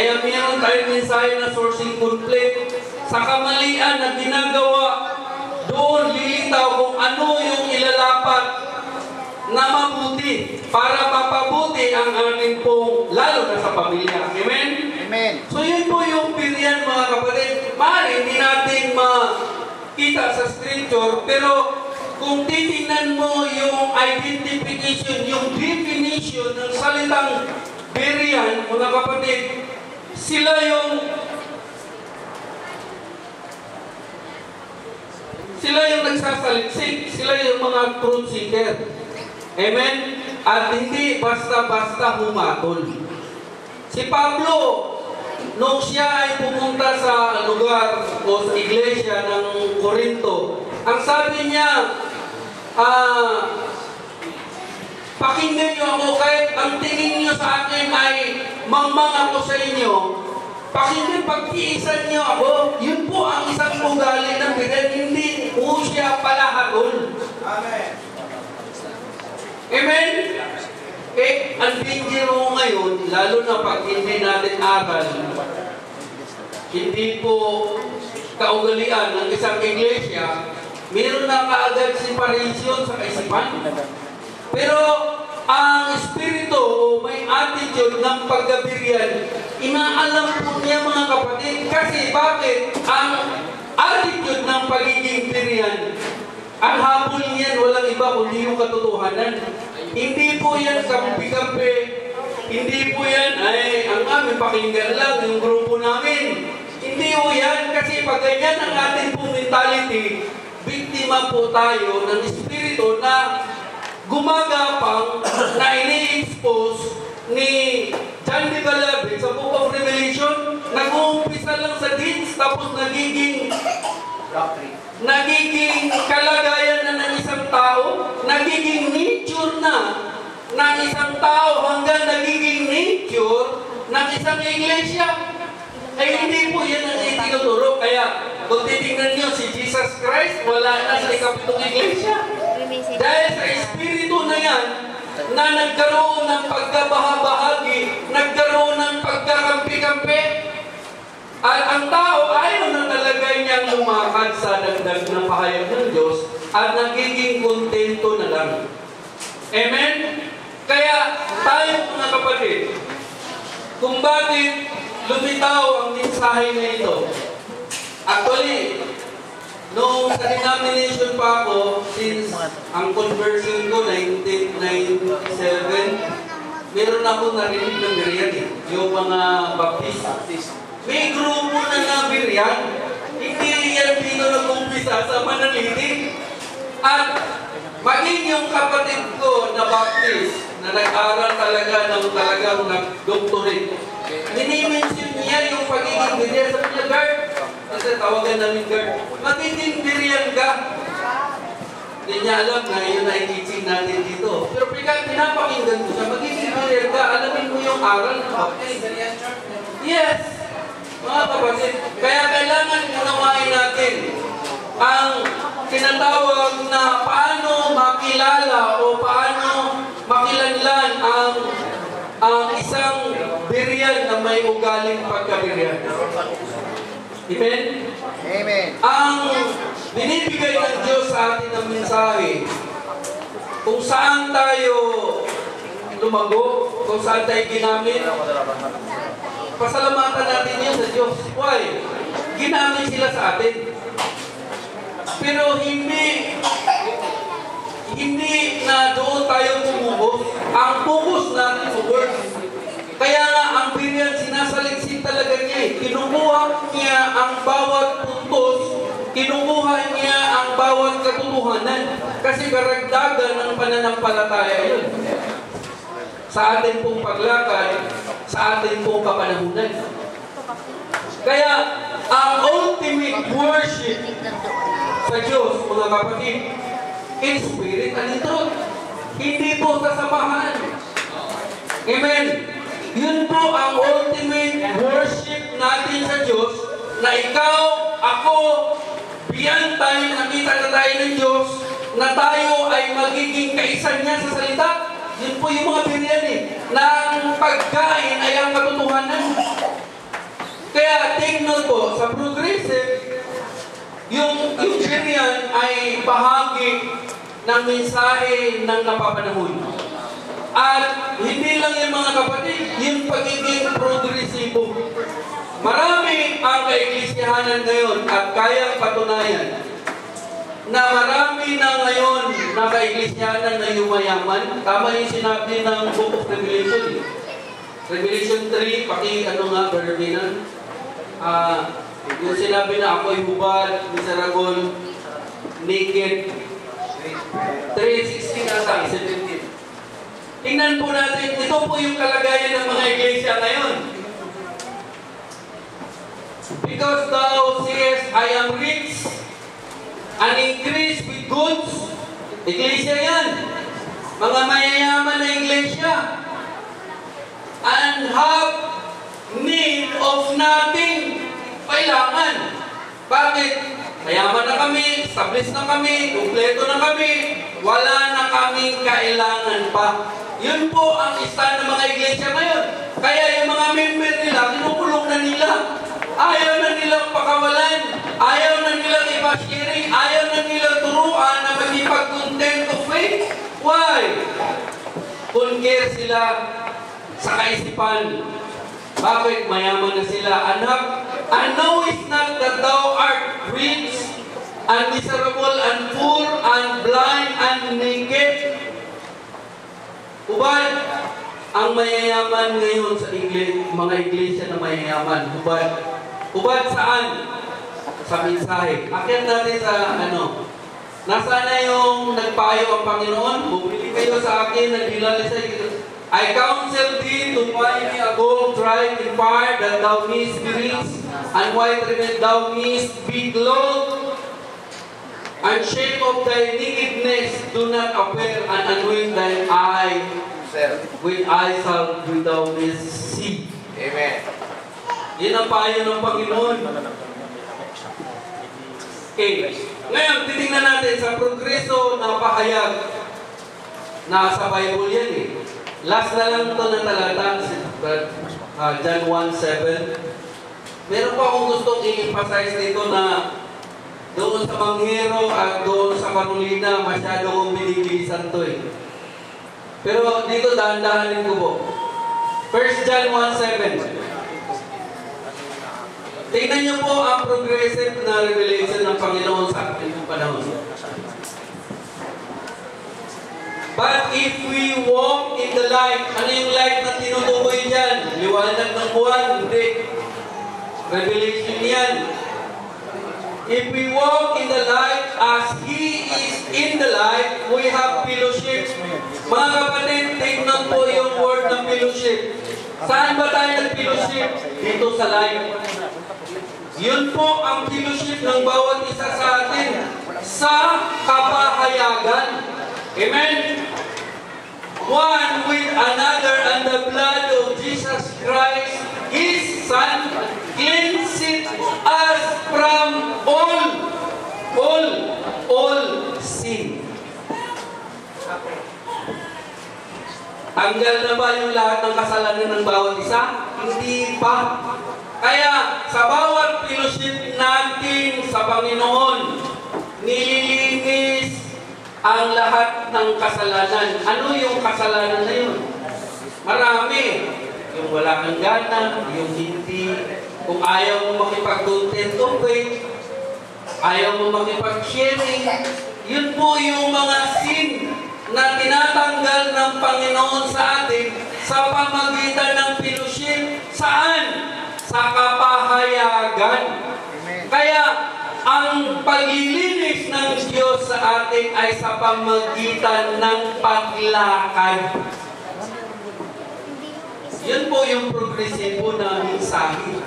Kaya meron tayong mensahe na sourcing conflict. Sa kamalian na ginagawa, doon lilitaw kung ano yung ilalapat na mabuti para mapabuti ang ating pong, lalo na sa pamilya. Amen? Amen. So yun po yung pilihan, mga kapatid. Maaari hindi natin makita sa scripture, pero kung titingnan mo yung identification, yung definition ng salitang Berean, mga kapatid, sila yung nagsasaliksik, sila yung mga truth seeker. Amen? At hindi basta-basta humatol. Si Pablo, nung siya ay pumunta sa lugar o sa iglesia ng Corinto, ang sabi niya, pakinggan niyo ako kahit ang tingin niyo sa akin ay mangmang ako sa inyo. Pakinggan, pag-iisan niyo ako. Yun po ang isang ugali ng Berean. Hindi po siya palahatol. Amen. Amen? Ang danger mo ngayon, lalo na pag hindi natin aral, hindi po kaugalian ng isang iglesia, meron na kaagad separation sa kaisipan. Pero ang espiritu o may attitude ng pagka-Berean, inaalam po niya, mga kapatid. Kasi bakit? Ang attitude ng pagiging Berean, ang habol niyan walang iba kundi yung katotohanan. Hindi po yan kampi-kampi. Hindi po yan, ay, ang amin pakinggan lang yung grupo namin. Hindi po yan, kasi pag ganyan ang ating po mentality, biktima po tayo ng espiritu na gumagapang na ini-expose ni John de Galabe sa Book of Revelation. Nag-uumpisa lang sa deeds, tapos nagiging kalagayan na ng isang tao, nagiging nature na ng isang tao hanggang nagiging nature ng isang iglesia. Ay hindi po yan ang itinuturo. Kaya kung titingnan nyo si Jesus Christ, wala na sa ikapitong iglesia. Dahil sa espiritu na yan, na nagkaroon ng pagkabahabahagi, nagkaroon ng pagkakampi-kampi, at ang tao ayaw na talaga niyang lumakad sa dagdag ng pahayag ng Diyos at nagiging kontento na lang. Amen? Kaya tayo, mga kapatid, kung bakit lumitaw ang mensahe na ito. Actually, noong sa denomination pa ako, since ang conversion ko, 1997, meron ako narinig ng Berean, yung mga Baptist. May grupo na Berean. Hindi yan dito nag-umpisa sa Manaliti. At maging yung kapatid ko na Baptist, na nag-aral talaga ng talagang nag-doctorate, minimension niya yung pagiging Berean. Sabi niya, Gard, kasi tawagan namin Gard, magiging Berean ka. Hindi niya alam na yun na i-teaching natin dito. Pero pinapakinggan ko siya, magiging Berean ka, alamin mo yung aral ng Baptist. Yes! Mga kapatid, kaya kailangan unawain natin ang tinatawag na paano makilala o paano makilanlan ang isang Berean na may ugaling pagka-Berean. Amen? Amen. Ang binibigay ng Diyos sa atin ng mensahe, kung saan tayo lumago, kung saan tayo ginamit, pasalamatan natin yan sa Diyos. Why? Ginamit sila sa atin. Pero hindi na doon tayo tumubos. Ang focus natin sa Word. Kaya nga, ang Berean, sinasaliksik talaga niya eh. Kinukuha niya ang bawat puntos, kinukuha niya ang bawat katotohanan. Kasi karagdagan ng pananampalataya yun. Sa atin pong paglakad, sa atin pong kapanahunan. Kaya, ang ultimate worship sa Diyos, mga kapatid, in spirit and in truth. Hindi po sa samahan. Amen. Yun po ang ultimate worship natin sa Diyos, na ikaw, ako, beyond tayo, nakita na tayo ng Diyos, na tayo ay magiging kaisa niya sa salita. Yun po yung mga Berean eh, na ang pagkain ay ang katotohanan. take note po, sa progressive, yung Berean ay bahagi ng mensahe ng napapanahon. At hindi lang yung mga kapatid, yung pagiging progresibo. Marami ang kaiglesiyahanan ngayon at kayang patunayan na marami na ngayon na kaiglesiyahanan na yumayaman. Tama yung sinabi ng Book of Revelation. Revelation 3, ano nga, Brother Binan? Yung sinabi na ako'y hubad, miserable, naked, 3:16 ata, 17. Tingnan po natin, ito po yung kalagayan ng mga iglesia ngayon. Because thou sayest, I am rich, and increase with goods. Iglesia yan. Mga mayayaman na iglesia. And have need of nothing. Kailangan. Bakit? Mayaman na kami, established na kami, kumpleto na kami, wala na kaming kailangan pa. Yun po ang stand ng mga iglesia ngayon. Kaya yung mga member nila, kinukulong na nila. Ayaw na nilang pakawalan, ayaw na nilang ipashiring, ayaw na nilang turuan na magipag-content of faith. Why? Conquer sila sa kaisipan. Bakit? Mayaman na sila. Anak, and knowest not that thou art rich, and miserable, and poor, and blind, and naked? Hubad, ang mayayaman ngayon sa mga iglesia na mayayaman. Hubad. Hubad saan? Sa mensahe. Akyat natin sa nasaan na yung nagpayo ang Panginoon? Bumili kayo sa akin, nagdilalisay. I counsel thee to buy me a gold tried in fire, that thou mayest be rich, and white raiment thou mayest be clothed, and shame of thy nakedness do not appear, and anoint thine eye with eye salve which thou mayest see. Amen. Yan ang payo ng Panginoon. Okay. Ngayon, titingnan natin sa progreso na pahayag. Nasa Bible yan eh. Last na lang ito na talata, John 1:7. Meron pa akong gustong i-emphasize dito na doon sa Manghero at doon sa Carolina, masyado kong binibilisan ito eh. Pero dito dahan-dahanin ko po. 1 John 1:7. Tingnan niyo po ang progressive na revelation ng Panginoon sa ating panahon. But if we walk in the light, ano yung light na tinutukoy dyan? Liwanag ng buwan? Hindi. Revelation yan. If we walk in the light as He is in the light, we have fellowship. Mga kapatid, tignan po yung word ng fellowship. Saan ba tayo nag-fellowship? Dito sa light. Yun po ang fellowship ng bawat isa sa atin sa kapahayagan. Amen? One with another, and the blood of Jesus Christ, His Son, cleanseth us from all sin. Tanggal na ba yung lahat ng kasalanan ng bawat isa? Hindi pa. Kaya sa bawat fellowship natin sa Panginoon, nililinis ang lahat ng kasalanan. Ano yung kasalanan na yun? Marami. Yung wala kang gana, yung hindi, kung ayaw mo makipag-content of faith, ayaw mo makipag-sharing, yun po yung mga sin na tinatanggal ng Panginoon sa atin sa pamagitan ng fellowship. Saan? Sa kapahayagan. Kaya, ang paglilinis ng Diyos sa atin ay sa pamagitan ng paglakad. Yun po yung progresibo na mensahe.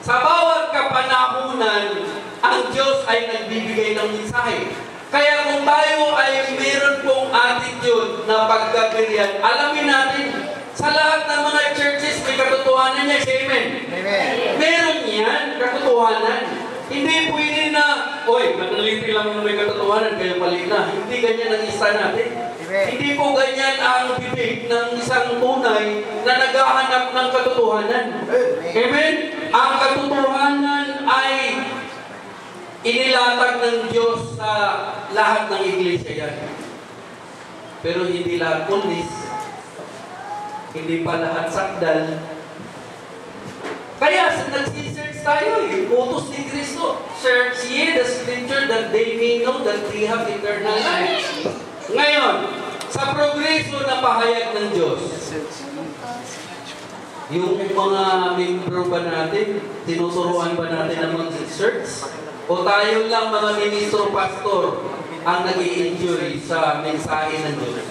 Sa bawat kapanahunan, ang Diyos ay nagbibigay ng mensahe. Kaya kung tayo ay meron pong attitude na pagkabirian, alamin natin, sa lahat ng mga churches may katotohanan niya. Amen. Meron yan, katotohanan. Hindi pwede na, oy, manaliti lang yung may katotohanan, kaya mali na. Hindi ganyan ang isa natin. Amen. Hindi po ganyan ang bibig ng isang tunay na naghahanap ng katotohanan. Amen? Ang katotohanan Inilatag ng Diyos sa lahat ng iglesia yan. Pero hindi lahat pulis, hindi pa lahat sakdal. Kaya nagsisearch tayo eh. Utos ni Kristo. Search ye the scripture that they may know that they have eternal life. Ngayon, sa progreso na pahayag ng Diyos, yung mga membro ba natin, tinuturuan ba natin na mag-search? O tayo lang mga ministro, pastor, ang nag-i-injury sa mensahe ng Diyos?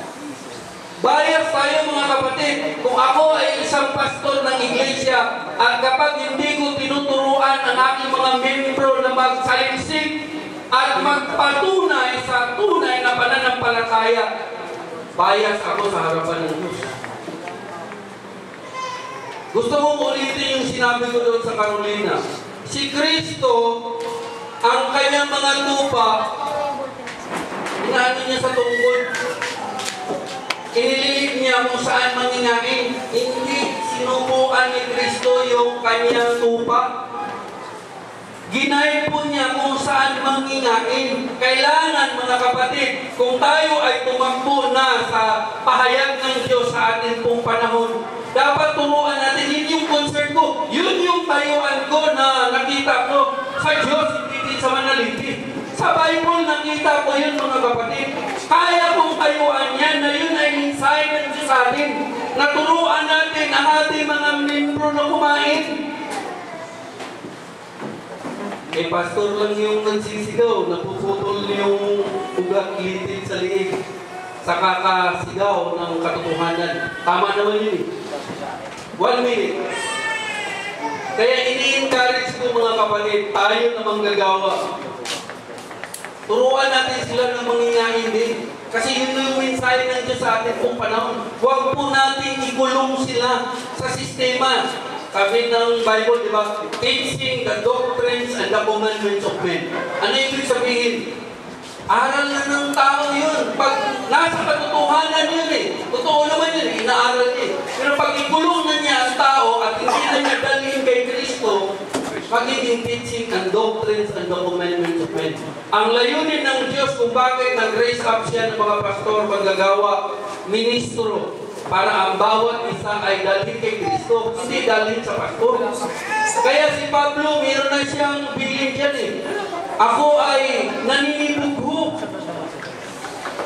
Bias tayo mga kapatid. Kung ako ay isang pastor ng iglesia at kapag hindi ko tinuturuan ang aking mga membro na magsaliksik at magpatunay sa tunay na pananampalataya, bias ako sa harapan ng Diyos. Gusto kong ulitin yung sinabi ko doon sa Carolina. Si Kristo, ang kanyang mga lupa, inaano niya sa tungkol. Iniligid niya kung saan mangingangin. Hindi sinubukan ni Kristo yung kanyang lupa. Ginay po niya kung saan mangingangin. Kailangan mga kapatid, kung tayo ay tumakbo na sa pahayag ng Diyos sa ating pong panahon, dapat turuan natin, yun yung concern ko. Yun yung tayuan ko na nakita ko sa Diyos, hindi din sa manaliti. Sa Bible, nakita ko yun mga kapatid. Kaya kong tayuan yan na yun ay mensahe ng Diyos sa atin. Naturuan natin ang ating mga membro na kumain. Eh, pastor lang yung nagsisigaw, napuputol yung ugat litid sa liig sa kakasigaw ng katotohanan. Tama naman yun eh. 1 minute. Kaya ini-encourage ko mga kapatid, tayo na manggagawa. Turuan natin sila ng mangingain din. Kasi yun yung mensahe ng Diyos sa atin kung panahon. Huwag po natin ikulong sila sa sistema. Sabi ng Bible, di ba? Teaching the doctrines and the commandments of men. Ano ibig sabihin? Aral na ng tao yun. Pag nasa katotohanan yun eh. Totoo naman yun eh. Inaaral niya eh. Pero pag ikulong na niya ang tao at hindi na niya dalhin kay Kristo, magiging teaching and doctrines and the commandments of men. Ang layunin ng Diyos kung bakit nag-raise up siya ng mga pastor, maggagawa, ministro, para ang bawat isa ay dalhin kay Kristo, hindi dalhin sa pastor. Kaya si Pablo, meron na siyang bilin dyan eh. Ako ay naninibugho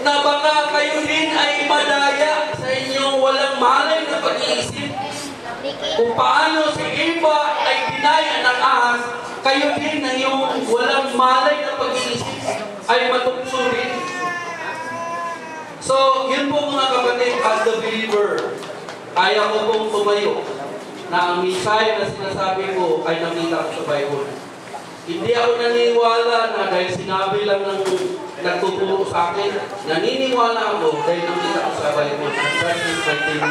na baka kayo din ay madaya sa inyong walang malay na pag-iisip. Kung paano si Eva ay dinaya ng ahas, kayo din na yung walang malay na pag-iisip ay matukso rin. So, yun po mga kapatid, as the believer, kaya ko pong tumayo na ang mensahe na sinasabi ko ay nakita ko sa Bible. Hindi ako naniniwala na dahil sinabi lang ng nagtuturo sa akin, naniniwala ako dahil nakita ko sa Bible. That is my daily